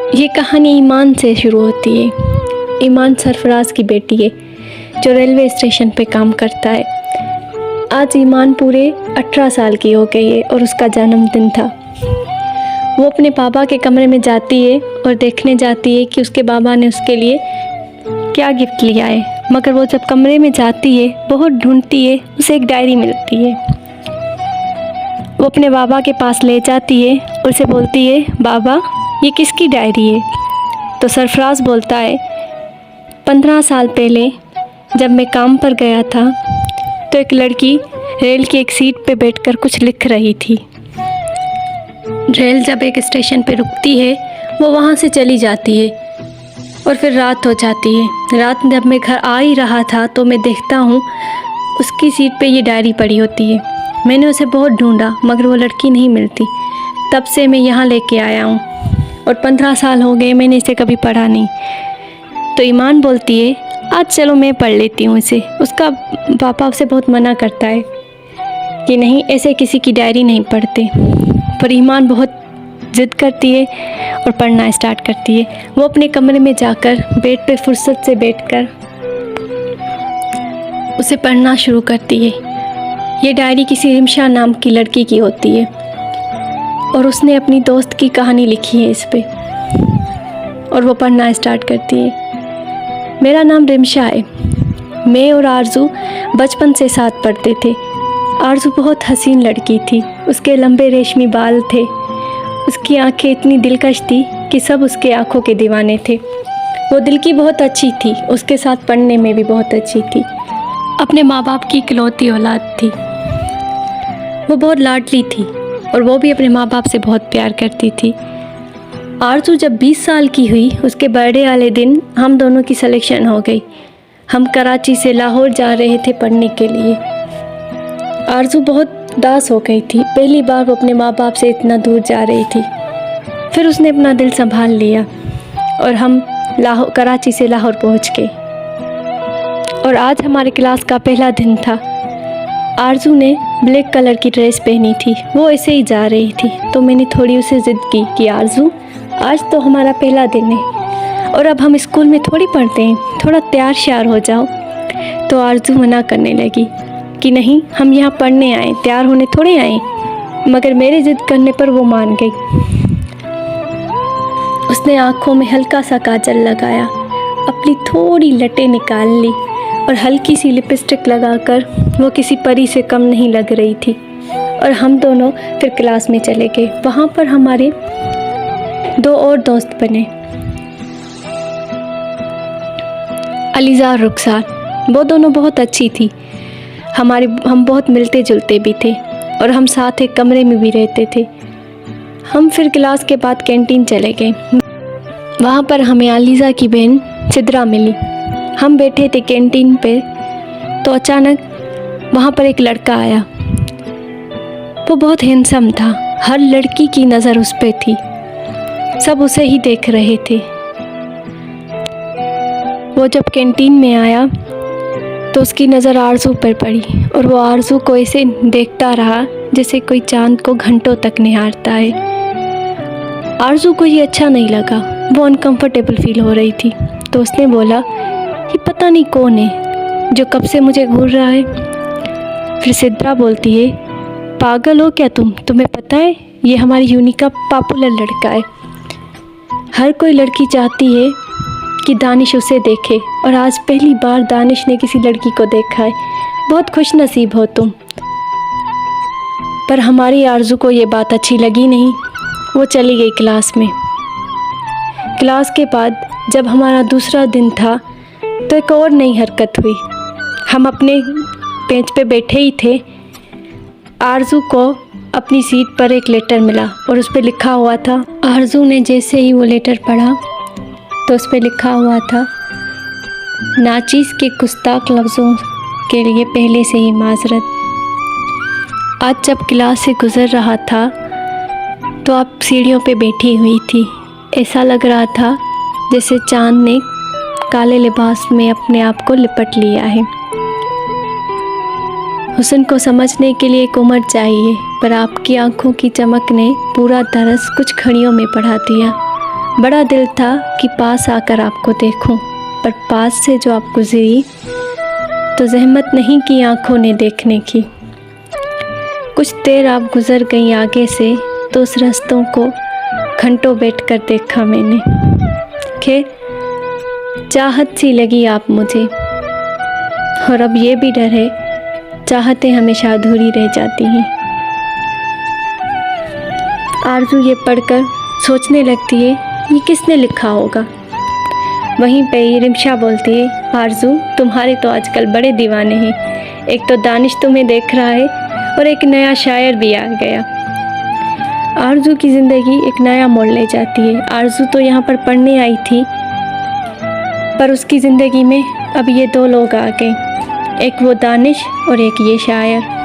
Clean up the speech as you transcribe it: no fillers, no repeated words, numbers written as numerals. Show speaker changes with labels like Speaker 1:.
Speaker 1: ये कहानी ईमान से शुरू होती है। ईमान सरफराज की बेटी है जो रेलवे स्टेशन पे काम करता है। आज ईमान पूरे 18 साल की हो गई है और उसका जन्मदिन था। वो अपने पापा के कमरे में जाती है और देखने जाती है कि उसके बाबा ने उसके लिए क्या गिफ्ट लिया है। मगर वो जब कमरे में जाती है, बहुत ढूंढती है, उसे एक डायरी मिलती है। वो अपने बाबा के पास ले जाती है और उसे बोलती है, बाबा ये किसकी डायरी है? तो सरफराज बोलता है, 15 साल पहले जब मैं काम पर गया था तो एक लड़की रेल की एक सीट पे बैठकर कुछ लिख रही थी। रेल जब एक स्टेशन पे रुकती है वो वहाँ से चली जाती है और फिर रात हो जाती है। रात जब मैं घर आ ही रहा था तो मैं देखता हूँ उसकी सीट पे ये डायरी पड़ी होती है। मैंने उसे बहुत ढूंढा मगर वो लड़की नहीं मिलती। तब से मैं यहाँ लेके आया हूँ और 15 साल हो गए मैंने इसे कभी पढ़ा नहीं। तो ईमान बोलती है, आज चलो मैं पढ़ लेती हूँ इसे। उसका पापा उसे बहुत मना करता है कि नहीं, ऐसे किसी की डायरी नहीं पढ़ते। पर ईमान बहुत ज़िद करती है और पढ़ना स्टार्ट करती है। वो अपने कमरे में जाकर बेड पे फुर्सत से बैठकर उसे पढ़ना शुरू करती है। ये डायरी किसी रिमशा नाम की लड़की की होती है और उसने अपनी दोस्त की कहानी लिखी है इस पे। और वो पढ़ना स्टार्ट करती है। मेरा नाम रिमशा है। मैं और आरजू बचपन से साथ पढ़ते थे। आरजू बहुत हसीन लड़की थी। उसके लंबे रेशमी बाल थे। उसकी आंखें इतनी दिलकश थी कि सब उसके आंखों के दीवाने थे। वो दिल की बहुत अच्छी थी, उसके साथ पढ़ने में भी बहुत अच्छी थी। अपने माँ बाप की इकलौती औलाद थी। वो बहुत लाडली थी और वो भी अपने माँ बाप से बहुत प्यार करती थी। आरजू जब 20 साल की हुई, उसके बर्थडे वाले दिन हम दोनों की सिलेक्शन हो गई। हम कराची से लाहौर जा रहे थे पढ़ने के लिए। आरजू बहुत उदास हो गई थी। पहली बार वो अपने माँ बाप से इतना दूर जा रही थी। फिर उसने अपना दिल संभाल लिया और हम कराची से लाहौर पहुँच गए। और आज हमारे क्लास का पहला दिन था। आरजू ने ब्लैक कलर की ड्रेस पहनी थी। वो ऐसे ही जा रही थी तो मैंने थोड़ी उसे ज़िद की कि आरजू, आज तो हमारा पहला दिन है और अब हम स्कूल में थोड़ी पढ़ते हैं, थोड़ा तैयार श्यार हो जाओ। तो आरजू मना करने लगी कि नहीं, हम यहाँ पढ़ने आए, तैयार होने थोड़े आए। मगर मेरे ज़िद करने पर वो मान गई। उसने आँखों में हल्का सा काजल लगाया, अपनी थोड़ी लटें निकाल ली और हल्की सी लिपस्टिक लगाकर वो किसी परी से कम नहीं लग रही थी। और हम दोनों फिर क्लास में चले गए। वहाँ पर हमारे 2 और दोस्त बने, अलीज़ा और रुखसार। वो दोनों बहुत अच्छी थी। हम बहुत मिलते जुलते भी थे और हम साथ एक कमरे में भी रहते थे। हम फिर क्लास के बाद कैंटीन चले गए। वहाँ पर हमें अलीज़ा की बहन सिद्रा मिली। हम बैठे थे कैंटीन पे तो अचानक वहाँ पर एक लड़का आया। वो बहुत हैंडसम था। हर लड़की की नज़र उस पे थी। सब उसे ही देख रहे थे। वो जब कैंटीन में आया तो उसकी नज़र आरजू पर पड़ी और वो आरजू को ऐसे देखता रहा जैसे कोई चांद को घंटों तक निहारता है। आरजू को ये अच्छा नहीं लगा। वो अनकंफर्टेबल फील हो रही थी। तो उसने बोला, ये पता नहीं कौन है जो कब से मुझे घूर रहा है। फिर सिद्रा बोलती है, पागल हो क्या तुम? तुम्हें पता है ये हमारी यूनी का पॉपुलर लड़का है। हर कोई लड़की चाहती है कि दानिश उसे देखे और आज पहली बार दानिश ने किसी लड़की को देखा है। बहुत खुश नसीब हो तुम। पर हमारी आरजू को ये बात अच्छी लगी नहीं। वो चली गई क्लास में। क्लास के बाद जब हमारा दूसरा दिन था तो एक और नई हरकत हुई। हम अपने बेंच पे बैठे ही थे। आरजू को अपनी सीट पर एक लेटर मिला और उस पर लिखा हुआ था। आरजू ने जैसे ही वो लेटर पढ़ा तो उस पर लिखा हुआ था, नाचीज़ के गुस्ताख लफ्ज़ों के लिए पहले से ही माजरत। आज जब क्लास से गुज़र रहा था तो आप सीढ़ियों पे बैठी हुई थी। ऐसा लग रहा था जैसे चांद ने काले लिबास में अपने आप को लिपट लिया है। हुस्न को समझने के लिए एक उम्र चाहिए, पर आपकी आंखों की चमक ने पूरा दरस कुछ घड़ियों में पढ़ा दिया। बड़ा दिल था कि पास आकर आपको देखूं, पर पास से जो आप गुजरी तो जहमत नहीं की आँखों ने देखने की। कुछ देर आप गुज़र गई आगे से, तो उस रास्तों को घंटों बैठकर देखा मैंने। खैर चाहत सी लगी आप मुझे, और अब ये भी डर है चाहतें हमेशा अधूरी रह जाती हैं। आरज़ू ये पढ़कर सोचने लगती है ये किसने लिखा होगा। वहीं पे ही रिमशा बोलती है, आरज़ू तुम्हारे तो आजकल बड़े दीवाने हैं, एक तो दानिश तुम्हें देख रहा है और एक नया शायर भी आ गया। आरज़ू की ज़िंदगी एक नया मोड़ ले जाती है। आरज़ू तो यहाँ पर पढ़ने आई थी, पर उसकी ज़िंदगी में अब ये दो लोग आ गए, एक वो दानिश और एक ये शायर।